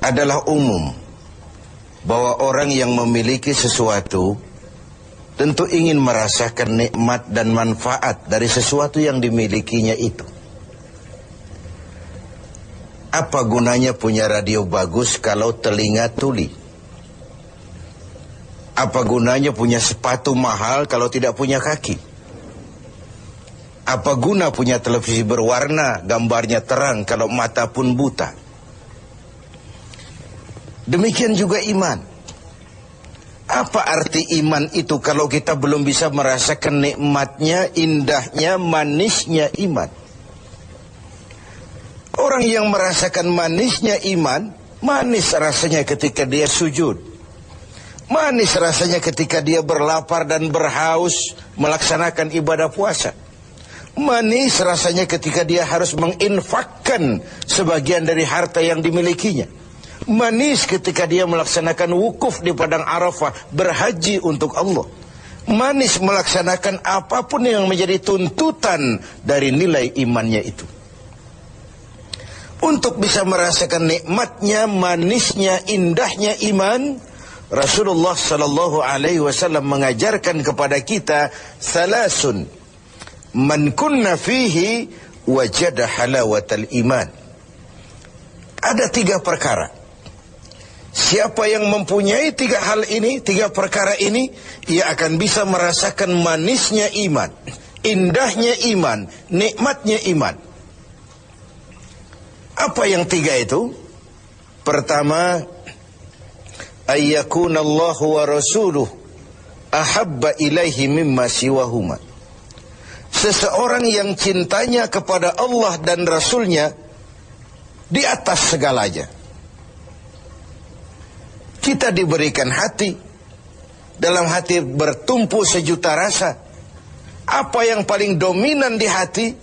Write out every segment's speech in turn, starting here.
adalah umum bahwa orang yang memiliki sesuatu tentu ingin merasakan nikmat dan manfaat dari sesuatu yang dimilikinya itu. Apa gunanya punya radio bagus kalau telinga tuli? Apa gunanya punya sepatu mahal kalau tidak punya kaki? Apa guna punya televisi berwarna, gambarnya terang kalau mata pun buta? Demikian juga iman. Apa arti iman itu kalau kita belum bisa merasakan nikmatnya, indahnya, manisnya iman? Orang yang merasakan manisnya iman, manis rasanya ketika dia sujud. Manis rasanya ketika dia berlapar dan berhaus melaksanakan ibadah puasa. Manis rasanya ketika dia harus menginfakkan sebagian dari harta yang dimilikinya. Manis ketika dia melaksanakan wukuf di padang Arafah, berhaji untuk Allah. Manis melaksanakan apapun yang menjadi tuntutan dari nilai imannya itu. Untuk bisa merasakan nikmatnya, manisnya, indahnya iman, Rasulullah sallallahu alaihi wasallam mengajarkan kepada kita salasun man kunna fihi wajada halawatal iman. Ada 3 perkara. Siapa yang mempunyai 3 hal ini, 3 perkara ini, ia akan bisa merasakan manisnya iman, indahnya iman, nikmatnya iman. Apa yang 3 itu? Pertama, ayyakunallahu wa rasuluh ahabba ilaihi mimma siwahuma. Seseorang yang cintanya kepada Allah dan Rasulnya di atas segalanya. Kita diberikan hati, dalam hati bertumpu sejuta rasa. Apa yang paling dominan di hati,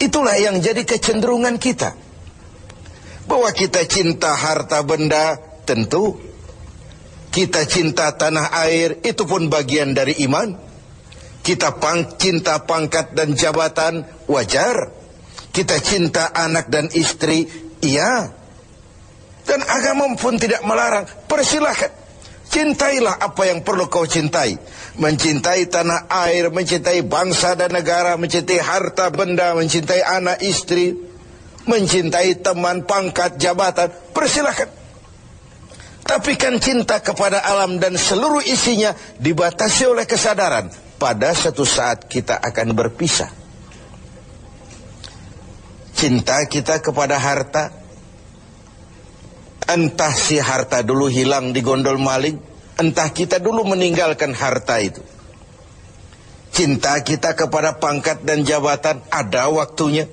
itulah yang jadi kecenderungan kita. Bahwa kita cinta harta benda, tentu. Kita cinta tanah air, itu pun bagian dari iman. Kita cinta pangkat dan jabatan, wajar. Kita cinta anak dan istri, iya. Dan agama pun tidak melarang, persilahkan. Cintailah apa yang perlu kau cintai. Mencintai tanah air, mencintai bangsa dan negara, mencintai harta benda, mencintai anak istri, mencintai teman, pangkat, jabatan, persilahkan. Tapi kan cinta kepada alam dan seluruh isinya dibatasi oleh kesadaran. Pada suatu saat kita akan berpisah. Cinta kita kepada harta, entah si harta dulu hilang di gondol maling, entah kita dulu meninggalkan harta itu. Cinta kita kepada pangkat dan jabatan ada waktunya.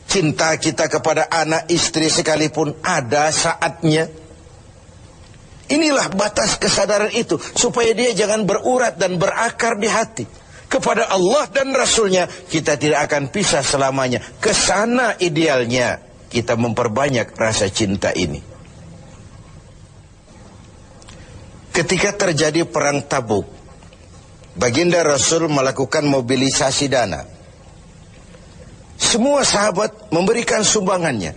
Cinta kita kepada anak istri sekalipun ada saatnya. Inilah batas kesadaran itu, supaya dia jangan berurat dan berakar di hati. Kepada Allah dan Rasulnya kita tidak akan pisah selamanya. Kesana idealnya kita memperbanyak rasa cinta ini. Ketika terjadi perang Tabuk, baginda Rasul melakukan mobilisasi dana. Semua sahabat memberikan sumbangannya.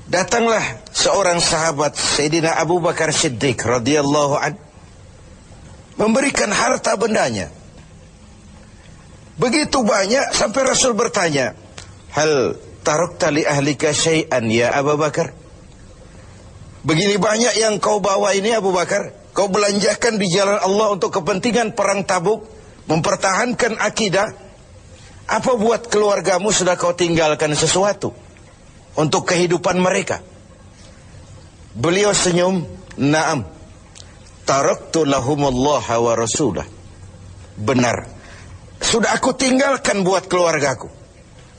Datanglah seorang sahabat, Sayyidina Abu Bakar Siddiq radhiyallahu an, memberikan harta bendanya. Begitu banyak sampai Rasul bertanya, hal tarakta li ahlika syai'an ya Abu Bakar? Begini banyak yang kau bawa ini Abu Bakar, kau belanjakan di jalan Allah untuk kepentingan perang Tabuk, mempertahankan akidah. Apa buat keluargamu sudah kau tinggalkan sesuatu untuk kehidupan mereka? Beliau senyum, na'am, taraktu lahumullaha wa rasulah. Benar, sudah aku tinggalkan buat keluargaku.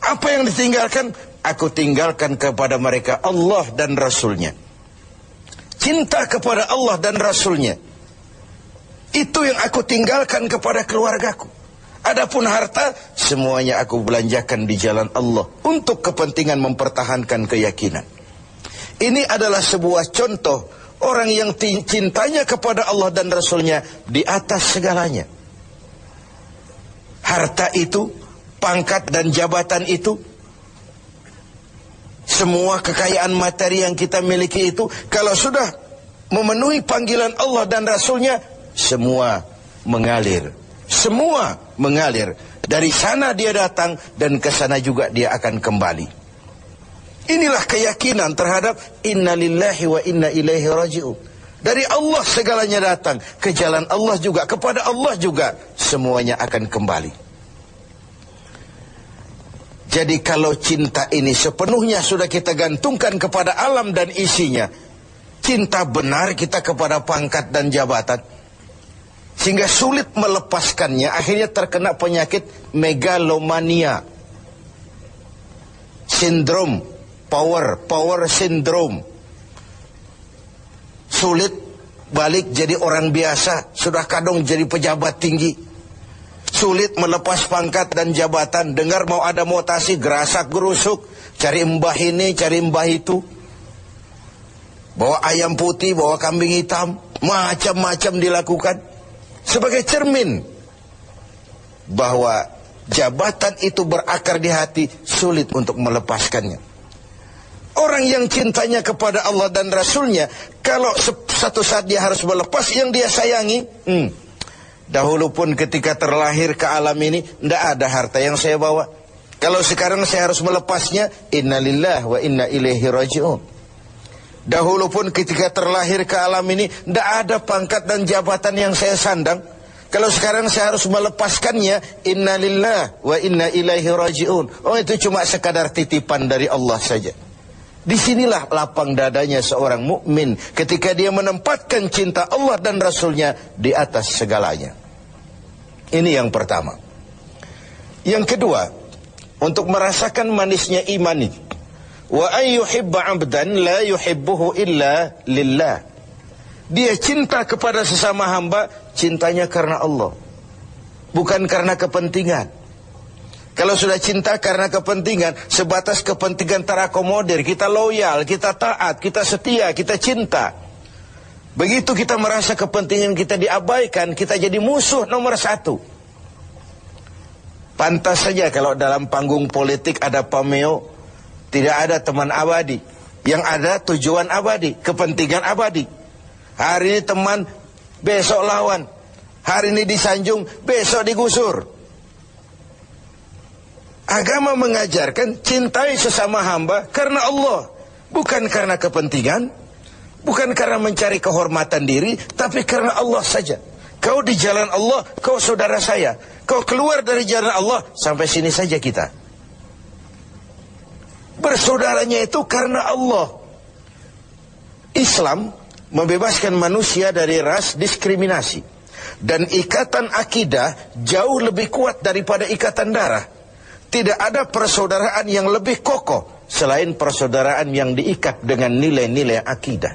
Apa yang ditinggalkan? Aku tinggalkan kepada mereka Allah dan Rasulnya. Cinta kepada Allah dan Rasulnya, itu yang aku tinggalkan kepada keluargaku. Adapun harta, semuanya aku belanjakan di jalan Allah untuk kepentingan mempertahankan keyakinan. Ini adalah sebuah contoh orang yang cintanya kepada Allah dan Rasulnya di atas segalanya. Harta itu, pangkat dan jabatan itu, semua kekayaan materi yang kita miliki itu, kalau sudah memenuhi panggilan Allah dan Rasulnya, semua mengalir. Semua mengalir. Dari sana dia datang dan ke sana juga dia akan kembali. Inilah keyakinan terhadap inna lillahi wa inna ilaihi raji'un. Dari Allah segalanya datang, ke jalan Allah juga, kepada Allah juga semuanya akan kembali. Jadi kalau cinta ini sepenuhnya sudah kita gantungkan kepada alam dan isinya, cinta benar kita kepada pangkat dan jabatan, sehingga sulit melepaskannya, akhirnya terkena penyakit megalomania, sindrom, power syndrome. Sulit balik jadi orang biasa, sudah kadung jadi pejabat tinggi. Sulit melepas pangkat dan jabatan, dengar mau ada mutasi, gerasak gerusuk, cari mbah ini, cari mbah itu. Bawa ayam putih, bawa kambing hitam, macam-macam dilakukan. Sebagai cermin bahwa jabatan itu berakar di hati, sulit untuk melepaskannya. Orang yang cintanya kepada Allah dan Rasulnya, kalau satu saat dia harus melepas yang dia sayangi, dahulu pun ketika terlahir ke alam ini, tidak ada harta yang saya bawa. Kalau sekarang saya harus melepasnya, innalillah wa inna ilaihi raji'un. Dahulu pun ketika terlahir ke alam ini, tidak ada pangkat dan jabatan yang saya sandang. Kalau sekarang saya harus melepaskannya, innalillah wa inna ilaihi raji'un. Oh, itu cuma sekadar titipan dari Allah saja. Disinilah lapang dadanya seorang mukmin ketika dia menempatkan cinta Allah dan Rasulnya di atas segalanya. Ini yang pertama. Yang kedua, untuk merasakan manisnya iman ini, wa ayyuhibba 'abdan la yuhibbuhu illa lillah. Dia cinta kepada sesama hamba, cintanya karena Allah, bukan karena kepentingan. Kalau sudah cinta karena kepentingan, sebatas kepentingan terakomodir, kita loyal, kita taat, kita setia, kita cinta. Begitu kita merasa kepentingan kita diabaikan, kita jadi musuh nomor satu. Pantas saja kalau dalam panggung politik ada pameo, tidak ada teman abadi. Yang ada tujuan abadi, kepentingan abadi. Hari ini teman, besok lawan. Hari ini disanjung, besok digusur. Agama mengajarkan cintai sesama hamba karena Allah, bukan karena kepentingan, bukan karena mencari kehormatan diri, tapi karena Allah saja. Kau di jalan Allah, kau saudara saya. Kau keluar dari jalan Allah, sampai sini saja kita. Bersaudaranya itu karena Allah. Islam membebaskan manusia dari ras diskriminasi, dan ikatan akidah jauh lebih kuat daripada ikatan darah. Tidak ada persaudaraan yang lebih kokoh selain persaudaraan yang diikat dengan nilai-nilai akidah.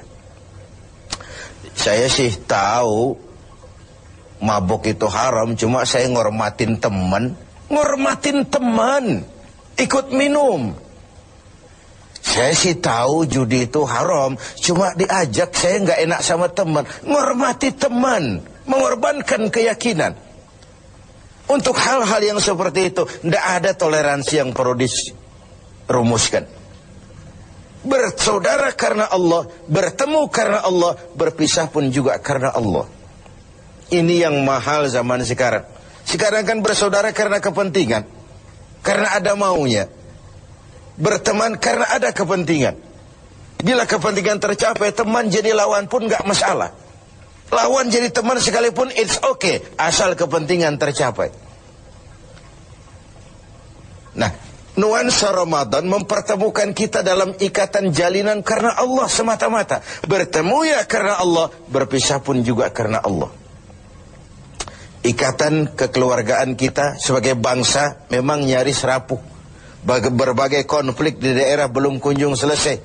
Saya sih tahu mabuk itu haram, cuma saya ngormatin teman. Ngormatin teman, ikut minum. Saya sih tahu judi itu haram, cuma diajak saya nggak enak sama teman. Ngormati teman, mengorbankan keyakinan. Untuk hal-hal yang seperti itu, tidak ada toleransi yang perlu dirumuskan. Bersaudara karena Allah, bertemu karena Allah, berpisah pun juga karena Allah. Ini yang mahal zaman sekarang. Sekarang kan bersaudara karena kepentingan, karena ada maunya. Berteman karena ada kepentingan. Bila kepentingan tercapai, teman jadi lawan pun nggak masalah. Lawan jadi teman sekalipun it's okay, asal kepentingan tercapai. Nah, nuansa Ramadan mempertemukan kita dalam ikatan jalinan karena Allah semata-mata. Bertemu ya karena Allah, berpisah pun juga karena Allah. Ikatan kekeluargaan kita sebagai bangsa memang nyaris rapuh. Berbagai konflik di daerah belum kunjung selesai.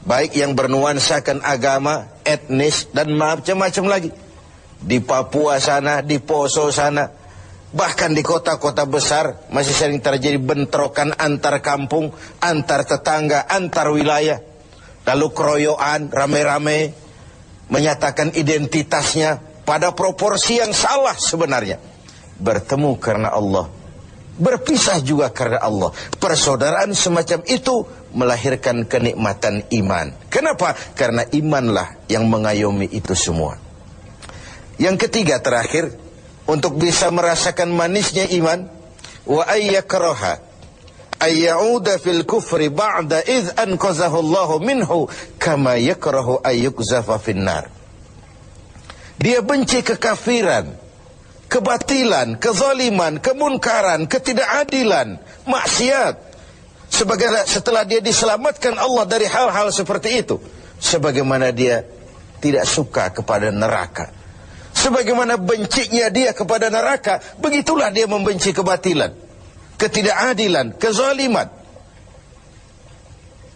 Baik yang bernuansakan agama, etnis, dan macam-macam lagi. Di Papua sana, di Poso sana, bahkan di kota-kota besar masih sering terjadi bentrokan antar kampung, antar tetangga, antar wilayah. Lalu keroyokan, rame-rame, menyatakan identitasnya pada proporsi yang salah sebenarnya. Bertemu karena Allah, Berpisah juga karena Allah. Persaudaraan semacam itu melahirkan kenikmatan iman. Kenapa? Karena imanlah yang mengayomi itu semua. Yang ketiga terakhir, untuk bisa merasakan manisnya iman, wa ayyakraha ayyauda fil kufri ba'da idh anqazahu Allahu minhu kama yakrahu ayyukzafa finnar. Dia benci kekafiran, kebatilan, kezaliman, kemunkaran, ketidakadilan, maksiat. Setelah dia diselamatkan Allah dari hal-hal seperti itu, sebagaimana dia tidak suka kepada neraka, sebagaimana bencinya dia kepada neraka, begitulah dia membenci kebatilan, ketidakadilan, kezaliman.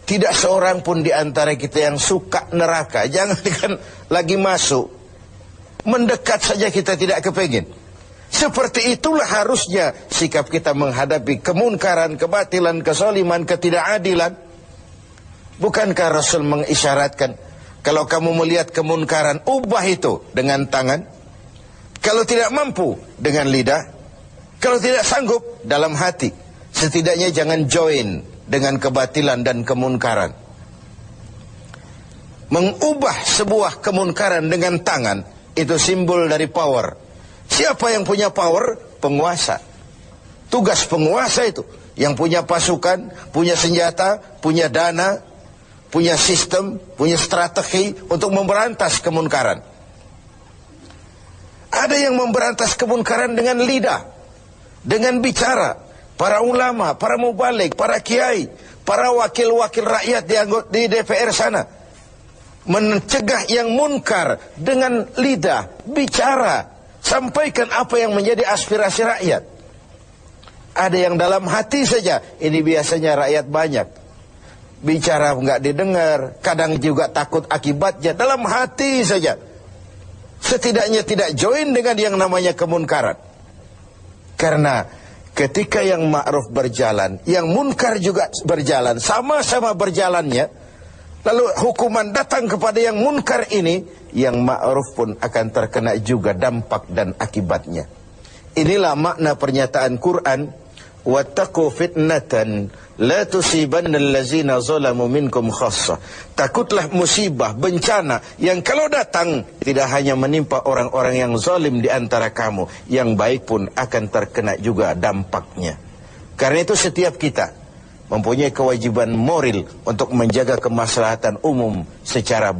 Tidak seorang pun di antara kita yang suka neraka. Jangankan lagi masuk, mendekat saja kita tidak kepengin. Seperti itulah harusnya sikap kita menghadapi kemunkaran, kebatilan, kezaliman, ketidakadilan. Bukankah Rasul mengisyaratkan, kalau kamu melihat kemunkaran, ubah itu dengan tangan. Kalau tidak mampu, dengan lidah. Kalau tidak sanggup, dalam hati. Setidaknya jangan join dengan kebatilan dan kemunkaran. Mengubah sebuah kemunkaran dengan tangan, itu simbol dari power. Siapa yang punya power? Penguasa. Tugas penguasa itu. Yang punya pasukan, punya senjata, punya dana, punya sistem, punya strategi untuk memberantas kemunkaran. Ada yang memberantas kemunkaran dengan lidah, dengan bicara. Para ulama, para mubalik, para kiai, para wakil-wakil rakyat di DPR sana. Mencegah yang munkar dengan lidah, bicara. Sampaikan apa yang menjadi aspirasi rakyat. Ada yang dalam hati saja. Ini biasanya rakyat banyak. Bicara nggak didengar. Kadang juga takut akibatnya. Dalam hati saja. Setidaknya tidak join dengan yang namanya kemunkaran. Karena ketika yang ma'ruf berjalan, yang munkar juga berjalan, sama-sama berjalannya, lalu hukuman datang kepada yang munkar ini, yang ma'ruf pun akan terkena juga dampak dan akibatnya. Inilah makna pernyataan Quran, wattaqu fitnatan la tusibanna allazina zalamu minkum khassah. Takutlah musibah, bencana yang kalau datang tidak hanya menimpa orang-orang yang zalim di antara kamu, yang baik pun akan terkena juga dampaknya. Karena itu setiap kita mempunyai kewajiban moral untuk menjaga kemaslahatan umum secara